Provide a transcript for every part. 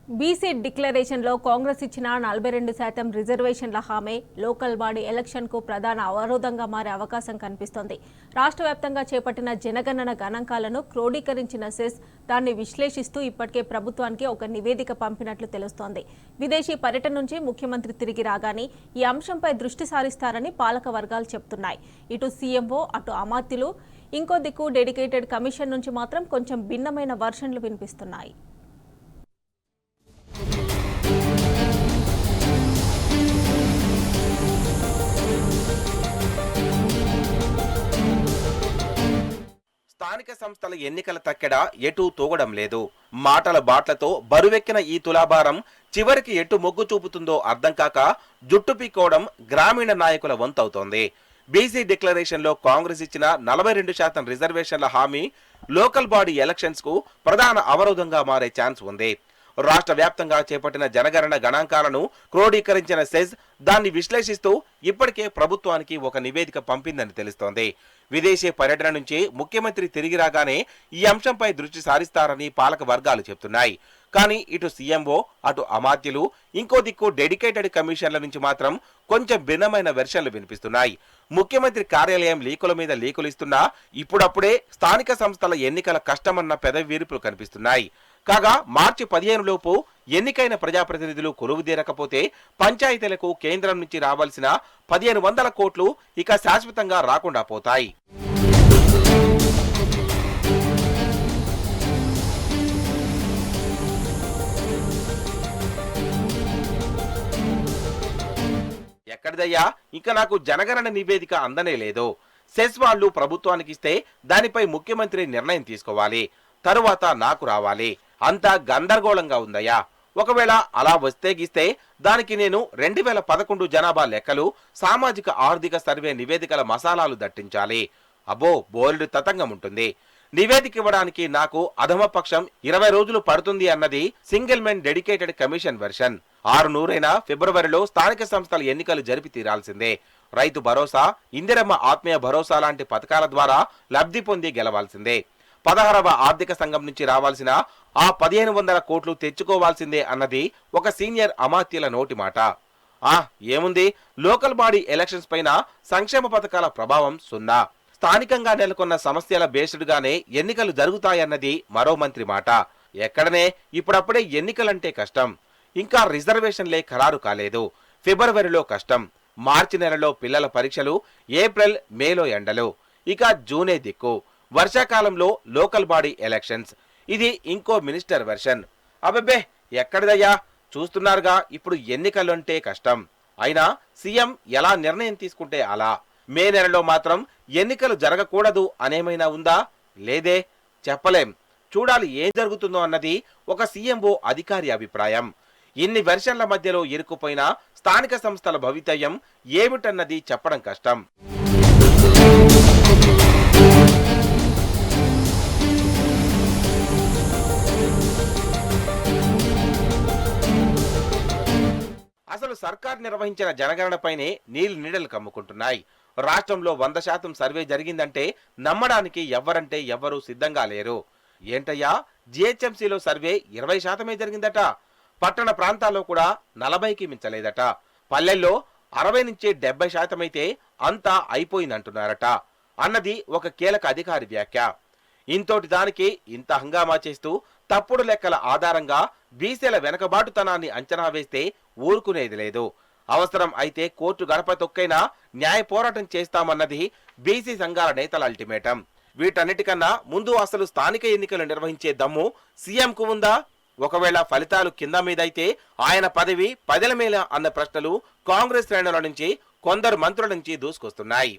BC డిక్లరేషన్లో Congress ఇచ్చిన 42% రిజర్వేషన్ల హామీ లోకల్ బాడీ ఎలక్షన్కు ప్రధాన అవరోధంగా మారే అవకాశం కనిపిస్తోంది. రాష్ట్ర వ్యాప్తంగా చేపట్టిన జనగణన గణాంకాలను క్రోడీకరించిన సెస్ దాన్ని విశ్లేషిస్తూ ఇప్పటికే ప్రభుత్వానికి ఒక నివేదిక పంపినట్లు తెలుస్తోంది. విదేశీ పర్యటన నుంచి ముఖ్యమంత్రి తిరిగి రాగానే ఈ అంశంపై దృష్టి సారిస్తారని పాలక వర్గాలు చెబుతున్నాయి. ఇటు సీఎంఓ అటు అమాత్యులు, ఇంకో దిక్కు డెడికేటెడ్ కమిషన్ నుంచి మాత్రం కొంచెం భిన్నమైన వర్షన్లు వినిపిస్తున్నాయి. స్థానిక సంస్థల ఎన్నికల తక్కెడ ఎటూ తూగడం లేదు. మాటల బాట్లతో బరువెక్కిన ఈ తులాభారం చివరికి ఎటు మొగ్గు చూపుతుందో అర్థం కాక జుట్టు పీకోవడం గ్రామీణ నాయకుల వంతవుతోంది. బీసీ డిక్లరేషన్ లో కాంగ్రెస్ ఇచ్చిన 42% రిజర్వేషన్ల హామీ లోకల్ బాడీ ఎలక్షన్స్ కు ప్రధాన అవరోధంగా మారే ఛాన్స్ ఉంది. రాష్ట్ర వ్యాప్తంగా చేపట్టిన జనగణన గణాంకాలను క్రోడీకరించిన సెజ్ దాన్ని విశ్లేషిస్తూ ఇప్పటికే ప్రభుత్వానికి ఒక నివేదిక పంపిందని తెలుస్తోంది. విదేశీ పర్యటన నుంచి ముఖ్యమంత్రి తిరిగి రాగానే ఈ అంశంపై దృష్టి సారిస్తారని పాలక వర్గాలు చెబుతున్నాయి. కానీ ఇటు సీఎంఓ అటు అమాత్యులు, ఇంకో దిక్కు డెడికేటెడ్ కమిషన్ల నుంచి మాత్రం కొంచెం భిన్నమైన వెర్షన్లు వినిపిస్తున్నాయి. ముఖ్యమంత్రి కార్యాలయం లీకుల మీద లీకులు ఇస్తున్నా ఇప్పుడప్పుడే స్థానిక సంస్థల ఎన్నికల కష్టమన్న పెదవి విరుపులు కనిపిస్తున్నాయి. కాగా మార్చి 15 లోపు ఎన్నికైన ప్రజాప్రతినిధులు కొలువుదీరకపోతే పంచాయతీలకు కేంద్రం నుంచి రావాల్సిన 1500 కోట్లు ఇక శాశ్వతంగా రాకుండా పోతాయి. ఎక్కడిదయ్యా, ఇంకా నాకు జనగణన నివేదిక అందనే లేదు. సెస్ వాళ్ళు ప్రభుత్వానికి ఇస్తే దానిపై ముఖ్యమంత్రి నిర్ణయం తీసుకోవాలి, తరువాత నాకు రావాలి. అంతా గందరగోళంగా ఉందయ్యా. ఒకవేళ అలా వస్తే గీస్తే దానికి నేను 2011 జనాభా లెక్కలు, సామాజిక ఆర్థిక సర్వే నివేదికల మసాలాలు దట్టించాలి. అబ్బో, బోల్డ్ తతంగం ఉంటుంది. నివేదిక ఇవ్వడానికి నాకు అధమపక్షం 20 రోజులు పడుతుంది అన్నది single men dedicated commission version. 6 ఫిబ్రవరిలో స్థానిక సంస్థల ఎన్నికలు జరిపి తీరాల్సిందే. రైతు భరోసా, ఇందిరమ్మ ఆత్మీయ భరోసా లాంటి పథకాల ద్వారా లబ్ధి పొంది గెలవాల్సిందే. 16వ ఆర్థిక సంఘం నుంచి రావాల్సిన ఆ 1500 కోట్లు తెచ్చుకోవాల్సిందే అన్నది ఒక సీనియర్ అమాత్యుల నోటి మాట. ఏముంది, లోకల్ బాడీ ఎలక్షన్స్ పైన సంక్షేమ పథకాల ప్రభావం 0. స్థానికంగా నెలకొన్న సమస్యల బేస్డ్గానే ఎన్నికలు జరుగుతాయన్నది మరో మంత్రి మాట. ఎక్కడనే ఇప్పుడప్పుడే ఎన్నికలంటే కష్టం. ఇంకా రిజర్వేషన్లే ఖరారు కాలేదు. ఫిబ్రవరిలో కష్టం, మార్చి నెలలో పిల్లల పరీక్షలు, ఏప్రిల్ మేలో ఎండలు, ఇక జూనే దిక్కు. వర్షాకాలంలో లోకల్ బాడీ ఎలక్షన్స్. ఇది ఇంకో మినిస్టర్ వెర్షన్. అబ్బబ్బే, ఎక్కడిదయ్యా, చూస్తున్నారుగా ఇప్పుడు ఎన్నికలంటే కష్టం. అయినా సీఎం ఎలా నిర్ణయం తీసుకుంటే అలా. మే నెలలో మాత్రం ఎన్నికలు జరగకూడదు అనేమైనా ఉందా? లేదే, చెప్పలేం. చూడాలి ఏం జరుగుతుందో అన్నది ఒక సీఎంఓ అధికారి అభిప్రాయం. ఇన్ని వెర్షన్ల మధ్యలో ఇరుక్కుపోయిన స్థానిక సంస్థల భవితవ్యం ఏమిటన్నది చెప్పడం కష్టం. అసలు సర్కార్ నిర్వహించిన జనగణనపైనే నీళ్లు కమ్ముకుంటున్నాయి. రాష్ట్రంలో 100% సర్వే జరిగిందంటే నమ్మడానికి ఎవ్వరంటే ఎవ్వరూ సిద్ధంగా లేరు. ఏంటయ్యా, జిహెచ్ఎంసీలో సర్వే 20% జరిగిందట. పట్టణ ప్రాంతాల్లో కూడా 40కి మించలేదట. పల్లెల్లో 60 నుంచి 70% అయితే అంతా అయిపోయిందంటున్నారట అన్నది ఒక కీలక అధికారి వ్యాఖ్య. ఇంతోటి దానికి ఇంత హంగామా చేస్తూ తప్పుడు లెక్కల ఆధారంగా బీసీల వెనకబాటుతనాన్ని అంచనా వేస్తే ఊరుకునేది లేదు. అవసరం అయితే కోర్టు గడప తొక్కైనా న్యాయ పోరాటం చేస్తామన్నది బీసీ సంఘాల నేతల అల్టిమేటం. వీటన్నిటికన్నా ముందు అసలు స్థానిక ఎన్నికలు నిర్వహించే దమ్ము సీఎంకు ఉందా? ఒకవేళ ఫలితాలు కింద మీదైతే ఆయన పదవి పదల మేల అన్న ప్రశ్నలు కాంగ్రెస్ శ్రేణుల నుంచి, కొందరు మంత్రుల నుంచి దూసుకొస్తున్నాయి.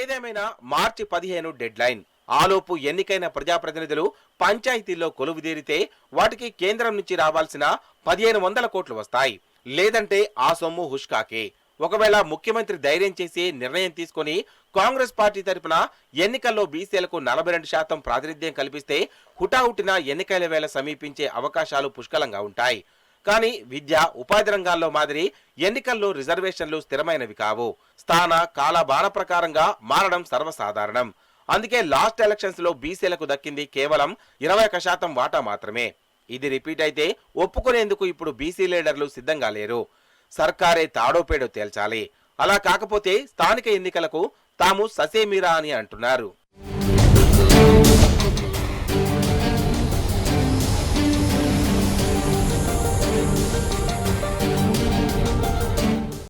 ఏదేమైనా మార్చి 15 డెడ్ లైన్. ఆలోపు ఎన్నికైన ప్రజాప్రతినిధులు పంచాయతీల్లో కొలువుదీరితే వాటికి కేంద్రం నుంచి రావాల్సిన 1500 కోట్లు వస్తాయి. లేదంటే ఆ సొమ్ము హుష్కాకే. ఒకవేళ ముఖ్యమంత్రి ధైర్యం చేసి నిర్ణయం తీసుకుని కాంగ్రెస్ పార్టీ తరపున ఎన్నికల్లో బీసీలకు 42% ప్రాతినిధ్యం కల్పిస్తే హుటాహుటిన ఎన్నికల వేళ సమీపించే అవకాశాలు పుష్కలంగా ఉంటాయి. కానీ విద్య, ఉపాధి రంగాల్లో మాదిరి ఎన్నికల్లో రిజర్వేషన్లు స్థిరమైనవి కావు. స్థాన కాలబాణ ప్రకారంగా మారడం సర్వసాధారణం. అందుకే లాస్ట్ ఎలక్షన్స్ లో బీసీలకు దక్కింది కేవలం 21% వాటా మాత్రమే. ఇది రిపీట్ అయితే ఒప్పుకునేందుకు ఇప్పుడు బీసీ లీడర్లు సిద్ధంగా లేరు. సర్కారే తాడోపేడో తేల్చాలి. అలా కాకపోతే స్థానిక ఎన్నికలకు తాము ససేమిరా అని అంటున్నారు.